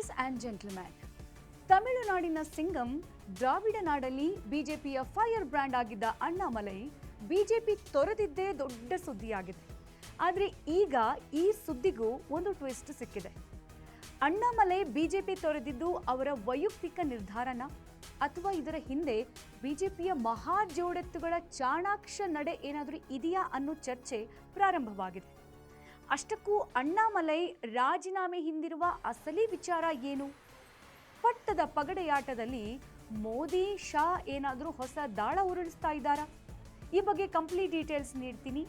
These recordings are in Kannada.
ಲೇಡೀಸ್ ಆ್ಯಂಡ್ ಜೆಂಟಲ್ಮ್ಯಾನ್, ತಮಿಳುನಾಡಿನ ಸಿಂಗಂ ದ್ರಾವಿಡ ನಾಡಲ್ಲಿ ಬಿಜೆಪಿಯ ಫೈರ್ ಬ್ರ್ಯಾಂಡ್ ಆಗಿದ್ದ ಅಣ್ಣಾಮಲೈ ಬಿಜೆಪಿ ತೊರೆದಿದ್ದೇ ದೊಡ್ಡ ಸುದ್ದಿಯಾಗಿದೆ. ಆದರೆ ಈಗ ಈ ಸುದ್ದಿಗೂ ಒಂದು ಟ್ವಿಸ್ಟ್ ಸಿಕ್ಕಿದೆ. ಅಣ್ಣಾಮಲೈ ಬಿಜೆಪಿ ತೊರೆದಿದ್ದು ಅವರ ವೈಯಕ್ತಿಕ ನಿರ್ಧಾರನ ಅಥವಾ ಇದರ ಹಿಂದೆ ಬಿಜೆಪಿಯ ಮಹಾ ಜೋಡೆತ್ತುಗಳ ಚಾಣಾಕ್ಷ ನಡೆ ಏನಾದರೂ ಇದೆಯಾ ಅನ್ನೋ ಚರ್ಚೆ ಪ್ರಾರಂಭವಾಗಿದೆ. ಅಷ್ಟಕ್ಕೂ ಅಣ್ಣಾಮಲೈ ರಾಜೀನಾಮೆ ಹಿಂದಿರುವ ಅಸಲಿ ವಿಚಾರ ಏನು? ಪಟ್ಟದ ಪಗಡೆಯಾಟದಲ್ಲಿ ಮೋದಿ ಶಾ ಏನಾದರೂ ಹೊಸ ದಾಳ ಉರುಳಿಸ್ತಾ ಇದ್ದಾರಾ? ಈ ಬಗ್ಗೆ ಕಂಪ್ಲೀಟ್ ಡೀಟೇಲ್ಸ್ ನೀಡ್ತೀನಿ.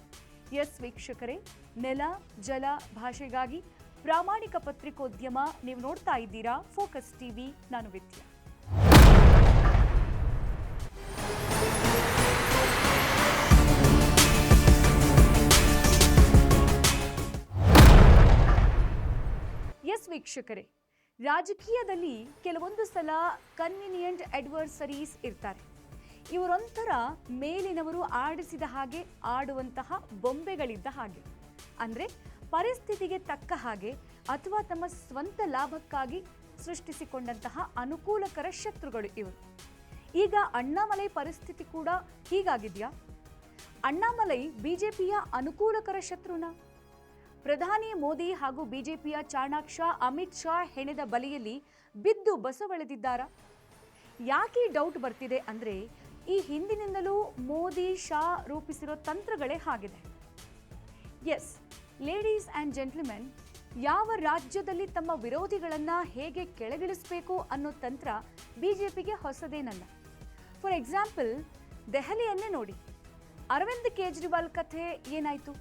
ಎಸ್ ವೀಕ್ಷಕರೇ, ನೆಲ ಜಲ ಭಾಷೆಗಾಗಿ ಪ್ರಾಮಾಣಿಕ ಪತ್ರಿಕೋದ್ಯಮ, ನೀವು ನೋಡ್ತಾ ಇದ್ದೀರಾ ಫೋಕಸ್ ಟಿವಿ. ನಾನು ವಿದ್ಯಾ. ಎಸ್ ವೀಕ್ಷಕರೇ, ರಾಜಕೀಯದಲ್ಲಿ ಕೆಲವೊಂದು ಸಲ ಕನ್ವಿನಿಯೆಂಟ್ ಅಡ್ವರ್ಸರೀಸ್ ಇರ್ತಾರೆ. ಇವರೊಂಥರ ಮೇಲಿನವರು ಆಡಿಸಿದ ಹಾಗೆ ಆಡುವಂತಹ ಬೊಂಬೆಗಳಿದ್ದ ಹಾಗೆ. ಅಂದರೆ ಪರಿಸ್ಥಿತಿಗೆ ತಕ್ಕ ಹಾಗೆ ಅಥವಾ ತಮ್ಮ ಸ್ವಂತ ಲಾಭಕ್ಕಾಗಿ ಸೃಷ್ಟಿಸಿಕೊಂಡಂತಹ ಅನುಕೂಲಕರ ಶತ್ರುಗಳು ಇವರು. ಈಗ ಅಣ್ಣಾಮಲೈ ಪರಿಸ್ಥಿತಿ ಕೂಡ ಹೀಗಾಗಿದೆಯಾ? ಅಣ್ಣಾಮಲೈ ಬಿಜೆಪಿಯ ಅನುಕೂಲಕರ ಶತ್ರುನ? ಪ್ರಧಾನಿ ಮೋದಿ ಹಾಗೂ ಬಿಜೆಪಿಯ ಚಾಣಾಕ್ಷ ಅಮಿತ್ ಶಾ ಹೆಣೆದ ಬಲಿಯಲ್ಲಿ ಬಿದ್ದು ಬಸವಳೆದಿದ್ದಾರಾ? ಯಾಕೆ ಡೌಟ್ ಬರ್ತಿದೆ ಅಂದರೆ, ಈ ಹಿಂದಿನಿಂದಲೂ ಮೋದಿ ಶಾ ರೂಪಿಸಿರೋ ತಂತ್ರಗಳೇ ಆಗಿದೆ. ಎಸ್ ಲೇಡೀಸ್ ಆ್ಯಂಡ್ ಜೆಂಟಲ್ಮೆನ್, ಯಾವ ರಾಜ್ಯದಲ್ಲಿ ತಮ್ಮ ವಿರೋಧಿಗಳನ್ನು ಹೇಗೆ ಕೆಳಗಿಳಿಸಬೇಕು ಅನ್ನೋ ತಂತ್ರ ಬಿಜೆಪಿಗೆ ಹೊಸದೇನಲ್ಲ. ಫಾರ್ ಎಕ್ಸಾಂಪಲ್, ದೆಹಲಿಯನ್ನೇ ನೋಡಿ. ಅರವಿಂದ್ ಕೇಜ್ರಿವಾಲ್ ಕಥೆ ಏನಾಯಿತು?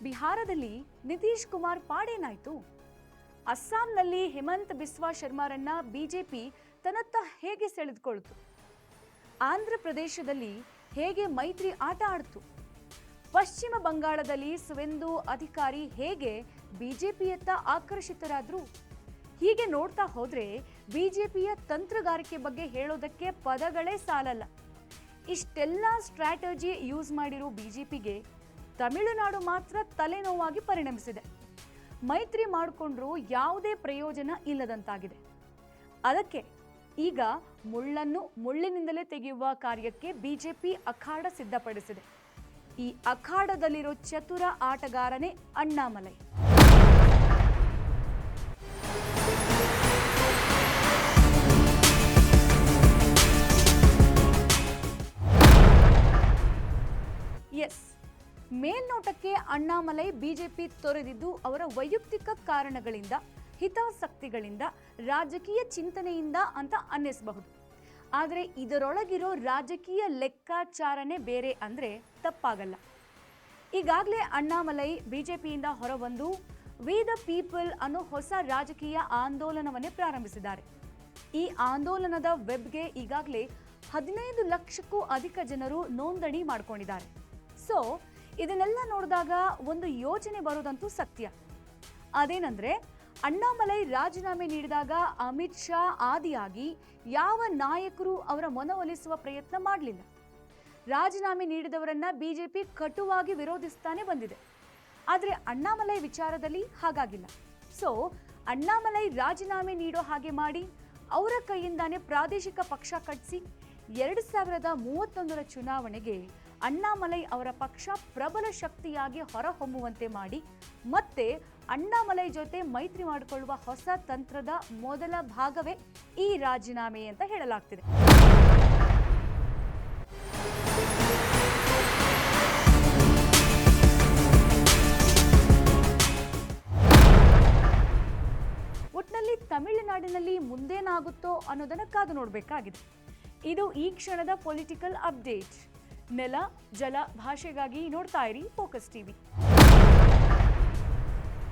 ಬಿಹಾರದಲ್ಲಿ ನಿತೀಶ್ ಕುಮಾರ್ ಪಾಡೇನಾಯಿತು? ಅಸ್ಸಾಂನಲ್ಲಿ ಹಿಮಂತ್ ಬಿಸ್ವಾ ಶರ್ಮಾರನ್ನ ಬಿಜೆಪಿ ತನ್ನತ್ತ ಹೇಗೆ ಸೆಳೆದುಕೊಳ್ತು? ಆಂಧ್ರ ಪ್ರದೇಶದಲ್ಲಿ ಹೇಗೆ ಮೈತ್ರಿ ಆಟ ಆಡ್ತು? ಪಶ್ಚಿಮ ಬಂಗಾಳದಲ್ಲಿ ಸುವೆಂದು ಅಧಿಕಾರಿ ಹೇಗೆ ಬಿಜೆಪಿಯತ್ತ ಆಕರ್ಷಿತರಾದ್ರು? ಹೀಗೆ ನೋಡ್ತಾ ಹೋದ್ರೆ ಬಿಜೆಪಿಯ ತಂತ್ರಗಾರಿಕೆ ಬಗ್ಗೆ ಹೇಳೋದಕ್ಕೆ ಪದಗಳೇ ಸಾಲಲ್ಲ. ಇಷ್ಟೆಲ್ಲ ಸ್ಟ್ರಾಟಜಿ ಯೂಸ್ ಮಾಡಿರೋ ಬಿಜೆಪಿಗೆ ತಮಿಳುನಾಡು ಮಾತ್ರ ತಲೆನೋವಾಗಿ ಪರಿಣಮಿಸಿದೆ. ಮೈತ್ರಿ ಮಾಡಿಕೊಂಡ್ರೂ ಯಾವುದೇ ಪ್ರಯೋಜನ ಇಲ್ಲದಂತಾಗಿದೆ. ಅದಕ್ಕೆ ಈಗ ಮುಳ್ಳನ್ನು ಮುಳ್ಳಿನಿಂದಲೇ ತೆಗೆಯುವ ಕಾರ್ಯಕ್ಕೆ ಬಿಜೆಪಿ ಅಖಾಡ ಸಿದ್ಧಪಡಿಸಿದೆ. ಈ ಅಖಾಡದಲ್ಲಿರೋ ಚತುರ ಆಟಗಾರನೇ ಅಣ್ಣಾಮಲೈ. ಎಸ್, ಮೇಲ್ನೋಟಕ್ಕೆ ಅಣ್ಣಾಮಲೈ ಬಿಜೆಪಿ ತೊರೆದಿದ್ದು ಅವರ ವೈಯಕ್ತಿಕ ಕಾರಣಗಳಿಂದ, ಹಿತಾಸಕ್ತಿಗಳಿಂದ, ರಾಜಕೀಯ ಚಿಂತನೆಯಿಂದ ಅಂತ ಅನ್ನಿಸಬಹುದು. ಆದರೆ ಇದರೊಳಗಿರೋ ರಾಜಕೀಯ ಲೆಕ್ಕಾಚಾರನೇ ಬೇರೆ ಅಂದರೆ ತಪ್ಪಾಗಲ್ಲ. ಈಗಾಗಲೇ ಅಣ್ಣಾಮಲೈ ಬಿಜೆಪಿಯಿಂದ ಹೊರಬಂದು ವಿ ದ ಪೀಪಲ್ ಅನ್ನೋ ಹೊಸ ರಾಜಕೀಯ ಆಂದೋಲನವನ್ನೇ ಪ್ರಾರಂಭಿಸಿದ್ದಾರೆ. ಈ ಆಂದೋಲನದ ವೆಬ್ಗೆ ಈಗಾಗಲೇ 15 ಲಕ್ಷಕ್ಕೂ ಅಧಿಕ ಜನರು ನೋಂದಣಿ ಮಾಡಿಕೊಂಡಿದ್ದಾರೆ. ಸೊ ಇದನ್ನೆಲ್ಲ ನೋಡಿದಾಗ ಒಂದು ಯೋಚನೆ ಬರೋದಂತೂ ಸತ್ಯ. ಅದೇನಂದ್ರೆ, ಅಣ್ಣಾಮಲೈ ರಾಜೀನಾಮೆ ನೀಡಿದಾಗ ಅಮಿತ್ ಶಾ ಆದಿಯಾಗಿ ಯಾವ ನಾಯಕರು ಅವರ ಮನವೊಲಿಸುವ ಪ್ರಯತ್ನ ಮಾಡಲಿಲ್ಲ. ರಾಜೀನಾಮೆ ನೀಡಿದವರನ್ನ ಬಿಜೆಪಿ ಕಟುವಾಗಿ ವಿರೋಧಿಸ್ತಾನೆ ಬಂದಿದೆ. ಆದರೆ ಅಣ್ಣಾಮಲೈ ವಿಚಾರದಲ್ಲಿ ಹಾಗಾಗಿಲ್ಲ. ಸೊ ಅಣ್ಣಾಮಲೈ ರಾಜೀನಾಮೆ ನೀಡೋ ಹಾಗೆ ಮಾಡಿ ಅವರ ಕೈಯಿಂದಾನೇ ಪ್ರಾದೇಶಿಕ ಪಕ್ಷ ಕಟ್ಟಿಸಿ 2031ರ ಚುನಾವಣೆಗೆ ಅಣ್ಣಾಮಲೈ ಅವರ ಪಕ್ಷ ಪ್ರಬಲ ಶಕ್ತಿಯಾಗಿ ಹೊರಹೊಮ್ಮುವಂತೆ ಮಾಡಿ ಮತ್ತೆ ಅಣ್ಣಾಮಲೈ ಜೊತೆ ಮೈತ್ರಿ ಮಾಡಿಕೊಳ್ಳುವ ಹೊಸ ತಂತ್ರದ ಮೊದಲ ಭಾಗವೇ ಈ ರಾಜೀನಾಮೆ ಅಂತ ಹೇಳಲಾಗ್ತಿದೆ. ಒಟ್ನಲ್ಲಿ ತಮಿಳುನಾಡಿನಲ್ಲಿ ಮುಂದೇನಾಗುತ್ತೋ ಅನ್ನೋದನ್ನ ಕಾದು ನೋಡಬೇಕಾಗಿದೆ. ಇದು ಈ ಕ್ಷಣದ ಪೊಲಿಟಿಕಲ್ ಅಪ್ಡೇಟ್. ನೆಲ ಜಲ ಭಾಷೆಗಾಗಿ ನೋಡ್ತಾ ಇರಿ ಫೋಕಸ್ ಟಿವಿ.